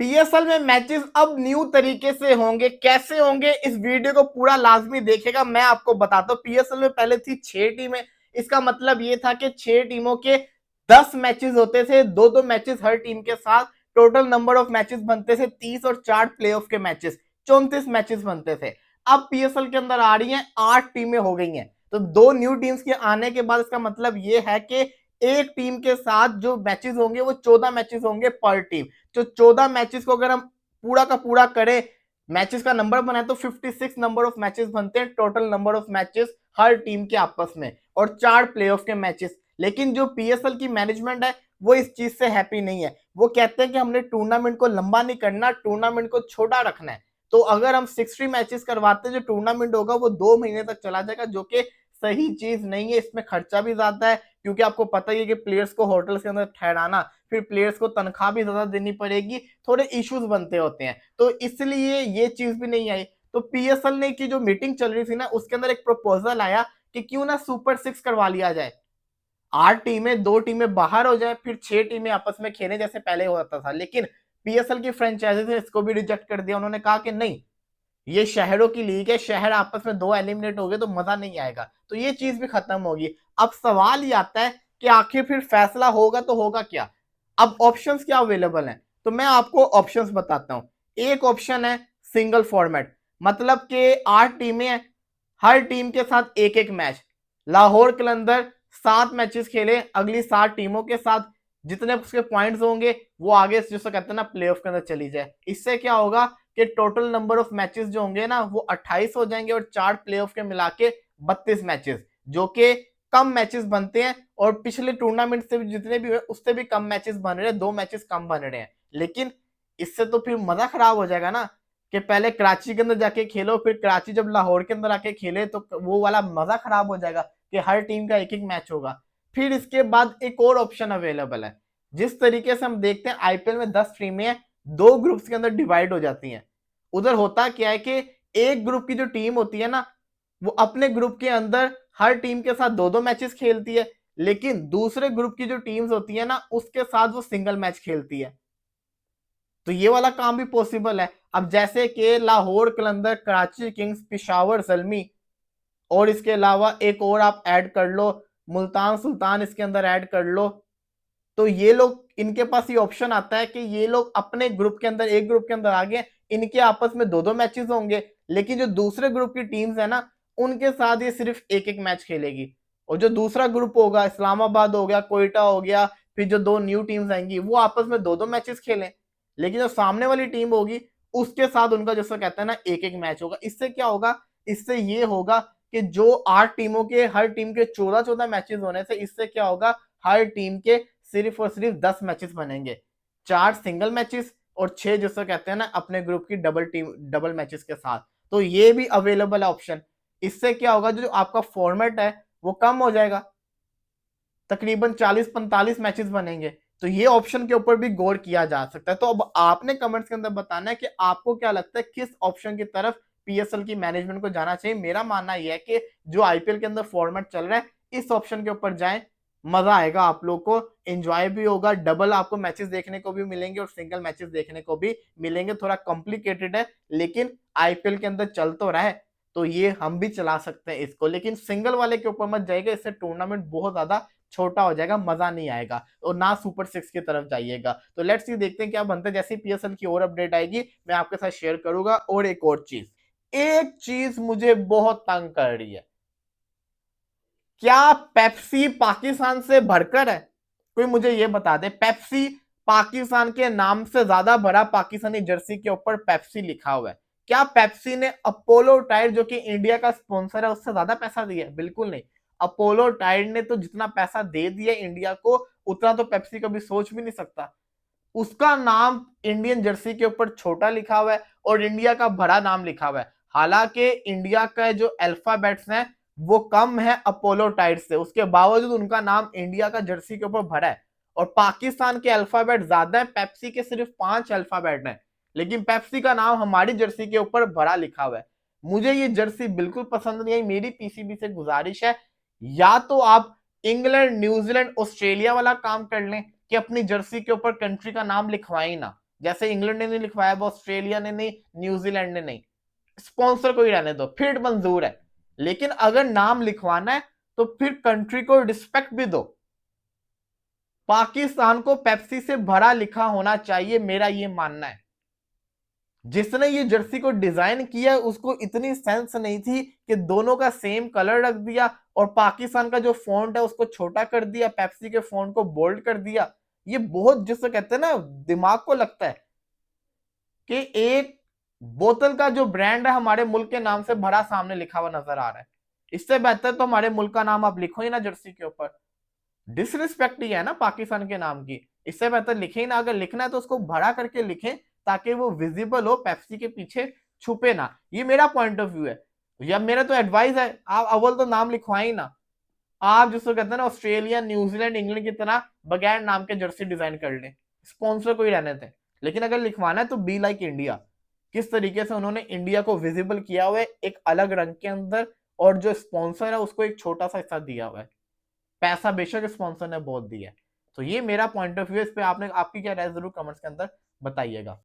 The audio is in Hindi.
पीएसएल में मैचेस अब न्यू तरीके से होंगे। कैसे होंगे, इस वीडियो को पूरा लाजमी देखेगा। मैं आपको बताता हूँ, पीएसएल में पहले थी 6 टीमें। इसका मतलब ये था कि 6 टीमों के 10 मैचेस होते थे, दो दो मैचेस हर टीम के साथ। टोटल नंबर ऑफ मैचेस बनते थे 30 और 4 प्लेऑफ के मैचेस 34 मैचेस बनते थे। अब पीएसएल के अंदर आ रही हैं 8 टीमें हो गई हैं। तो दो न्यू टीम्स के आने के बाद इसका मतलब ये है कि एक टीम के साथ जो मैचेस होंगे वो 14 मैचेस होंगे पर टीम। जो 14 मैचेस को अगर हम पूरा का पूरा करें, मैचेस का नंबर बनाए तो 56 नंबर ऑफ मैचेस बनते हैं, total number of matches her team के आपस में, और 4 प्लेऑफ के मैचेस। लेकिन जो पीएसएल की मैनेजमेंट है वो इस चीज से हैप्पी नहीं है। वो कहते हैं कि हमने टूर्नामेंट को लंबा नहीं करना, टूर्नामेंट को छोटा रखना है। तो अगर हम 60 मैचेस करवाते हैं, जो टूर्नामेंट होगा वो 2 महीने तक चला जाएगा, जो कि सही चीज नहीं है। इसमें खर्चा भी ज्यादा है, क्योंकि आपको पता ही है कि प्लेयर्स को होटल्स के अंदर ठहराना, फिर प्लेयर्स को तनख्वाह भी ज्यादा देनी पड़ेगी, थोड़े इश्यूज बनते होते हैं। तो इसलिए ये चीज भी नहीं आई। तो पीएसएल ने की जो मीटिंग चल रही थी ना, उसके अंदर एक प्रपोजल आया कि क्यों ना सुपर 6 करवा लिया जाए। 8 टीमें, 2 टीमें बाहर हो जाए, फिर 6 टीमें आपस में खेले जैसे पहले होता था। लेकिन पीएसएल की फ्रेंचाइजी ने इसको भी रिजेक्ट कर दिया। उन्होंने कहा कि नहीं, ये शहरों की लीग है, शहर आपस में 2 एलिमिनेट हो गए तो मजा नहीं आएगा। तो ये चीज भी खत्म होगी। अब सवाल ये आता है कि आखिर फिर फैसला होगा तो होगा क्या। अब ऑप्शंस क्या अवेलेबल हैं, तो मैं आपको ऑप्शंस बताता हूं। एक ऑप्शन है सिंगल फॉर्मेट, मतलब कि 8 टीमें हैं, हर टीम के साथ एक एक मैच। लाहौर कलंदर 7 मैचेस खेले अगली 7 टीमों के साथ, जितने उसके पॉइंट्स होंगे वो आगे जिसको कहते हैं ना प्लेऑफ के अंदर चली जाए। इससे क्या होगा कि टोटल नंबर ऑफ मैचेस जो होंगे ना वो 28 हो जाएंगे, और 4 प्लेऑफ के मिला के 32 मैचेस, जो कि कम मैचेस बनते हैं। और पिछले टूर्नामेंट से भी जितने भी हुए उससे भी कम मैचेस बन रहे हैं, 2 मैचेस कम बन रहे हैं। लेकिन इससे तो फिर मजा खराब हो जाएगा ना, कि पहले कराची के अंदर जाके खेलो, फिर कराची जब लाहौर के अंदर आके खेले तो वो वाला मजा खराब हो जाएगा कि हर टीम का एक एक मैच होगा। फिर इसके बाद एक और ऑप्शन अवेलेबल है। जिस तरीके से हम देखते हैं आईपीएल में 10 टीमें हैं, 2 ग्रुप्स के अंदर डिवाइड हो जाती हैं। उधर होता क्या है कि एक ग्रुप की जो टीम होती है ना, वो अपने ग्रुप के अंदर हर टीम के साथ 2-2 मैचेस खेलती है। लेकिन दूसरे ग्रुप की जो टीम्स होती है ना, उसके साथ वो सिंगल मैच खेलती है। तो ये वाला काम भी पॉसिबल है। अब जैसे कि लाहौर कलंदर, कराची किंग्स, पिशावर जल्मी, और इसके अलावा एक और आप ऐड कर लो, मुल्तान सुल्तान इसके अंदर ऐड कर लो। तो ये लोग, इनके पास ये ऑप्शन आता है कि ये लोग अपने ग्रुप के अंदर, एक ग्रुप के अंदर आ गए, इनके आपस में 2-2 मैचेस होंगे। लेकिन जो दूसरे ग्रुप की टीम्स है ना, उनके साथ ये सिर्फ एक एक मैच खेलेगी। और जो दूसरा ग्रुप होगा, इस्लामाबाद हो गया, कोयटा हो गया, फिर जो 2 न्यू टीम्स आएंगी वो आपस में 2-2 मैचेस खेलें। लेकिन जो सामने वाली टीम होगी उसके साथ उनका जैसा कहते हैं ना एक एक मैच होगा। इससे क्या होगा, इससे ये होगा कि जो 8 टीमों के हर टीम के 14-14 मैचेस होने से, इससे क्या होगा, हर टीम के सिर्फ और सिर्फ 10 मैचेस बनेंगे, 4 सिंगल मैचेस और 6 जिसको कहते हैं ना अपने ग्रुप की डबल मैचेस के साथ। तो ये भी अवेलेबल है ऑप्शन। इससे क्या होगा, जो आपका फॉर्मेट है वो कम हो जाएगा, तकरीबन 40-45 मैचेस बनेंगे। तो ये ऑप्शन के ऊपर भी गौर किया जा सकता है। तो अब आपने कमेंट्स के अंदर बताना है कि आपको क्या लगता है किस ऑप्शन की तरफ पीएसएल की मैनेजमेंट को जाना चाहिए। मेरा मानना यह है कि जो आईपीएल के अंदर फॉर्मेट चल रहा है, इस ऑप्शन के ऊपर जाएं, मजा आएगा, आप लोग को एंजॉय भी होगा, डबल आपको मैचेस देखने को भी मिलेंगे और सिंगल मैचेस देखने को भी मिलेंगे। थोड़ा कॉम्प्लिकेटेड है, लेकिन आईपीएल के अंदर चल तो रहा है, तो ये हम भी चला सकते हैं इसको। लेकिन सिंगल वाले के ऊपर मत जाइएगा, इससे टूर्नामेंट बहुत ज्यादा छोटा हो जाएगा, मजा नहीं आएगा, और ना सुपर 6 की तरफ जाइएगा। तो लेट्स सी, देखते हैं क्या बनता है। जैसे पीएसएल की और अपडेट आएगी मैं आपके साथ शेयर करूंगा। और एक और चीज, एक चीज मुझे बहुत तंग कर रही है, क्या पेप्सी पाकिस्तान से भरकर है? कोई मुझे ये बता दे, पेप्सी पाकिस्तान के नाम से ज्यादा भरा, पाकिस्तानी जर्सी के ऊपर पेप्सी लिखा हुआ है। क्या पेप्सी ने अपोलो टायर, जो कि इंडिया का स्पॉन्सर है, उससे ज्यादा पैसा दिया? बिल्कुल नहीं। अपोलो टायर ने तो जितना पैसा दे दिया इंडिया को, उतना तो पेप्सी कभी सोच भी नहीं सकता। उसका नाम इंडियन जर्सी के ऊपर छोटा लिखा हुआ है और इंडिया का बड़ा नाम लिखा हुआ है। हालांकि इंडिया का जो अल्फाबेट्स हैं वो कम है अपोलो टाइड से, उसके बावजूद उनका नाम इंडिया का जर्सी के ऊपर भरा है। और पाकिस्तान के अल्फाबेट ज्यादा है, पेप्सी के सिर्फ 5 अल्फाबेट हैं, लेकिन पेप्सी का नाम हमारी जर्सी के ऊपर बड़ा लिखा हुआ है। मुझे ये जर्सी बिल्कुल पसंद नहीं आई। मेरी पीसीबी से गुजारिश है, या तो आप इंग्लैंड, न्यूजीलैंड, ऑस्ट्रेलिया वाला काम कर लें कि अपनी जर्सी के ऊपर कंट्री का नाम लिखवाएं ना। जैसे इंग्लैंड ने नहीं लिखवाया, वो ऑस्ट्रेलिया ने नहीं, न्यूजीलैंड ने नहीं, स्पॉन्सर को ही रहने दो, फिर मंजूर है। लेकिन अगर नाम लिखवाना है तो फिर कंट्री को रिस्पेक्ट भी दो। पाकिस्तान को पेप्सी से भरा लिखा होना चाहिए, मेरा ये मानना है। जिसने ये जर्सी को डिजाइन किया उसको इतनी सेंस नहीं थी कि दोनों का सेम कलर रख दिया और पाकिस्तान का जो फॉन्ट है उसको छोटा कर दिया, पेप्सी के फॉन्ट को बोल्ड कर दिया। ये बहुत, जिसको कहते हैं ना, दिमाग को लगता है कि एक बोतल का जो ब्रांड है हमारे मुल्क के नाम से भरा सामने लिखा हुआ नजर आ रहा है। इससे बेहतर तो हमारे मुल्क का नाम आप लिखो ही ना जर्सी के ऊपर। डिसरिस्पेक्ट ही है ना पाकिस्तान के नाम की। इससे बेहतर लिखे ही ना, अगर लिखना है तो उसको भरा करके लिखें ताकि वो विजिबल हो, पेप्सी के पीछे छुपे ना। ये मेरा पॉइंट ऑफ व्यू है, या मेरा तो एडवाइस है, आप अव्वल तो नाम लिखवाएं ही ना। आप जिसको कहते हैं ना ऑस्ट्रेलिया, न्यूजीलैंड, इंग्लैंड की तरह बगैर नाम के जर्सी डिजाइन कर लें, स्पॉन्सर को ही रहने थे। लेकिन अगर लिखवाना है तो बी लाइक इंडिया। किस तरीके से उन्होंने इंडिया को विजिबल किया हुआ है एक अलग रंग के अंदर, और जो स्पॉन्सर है उसको एक छोटा सा हिस्सा दिया हुआ है। पैसा बेशक स्पॉन्सर ने बहुत दिया है। तो ये मेरा पॉइंट ऑफ व्यू, इस पे आपने, आपकी क्या राय जरूर कमेंट्स के अंदर बताइएगा।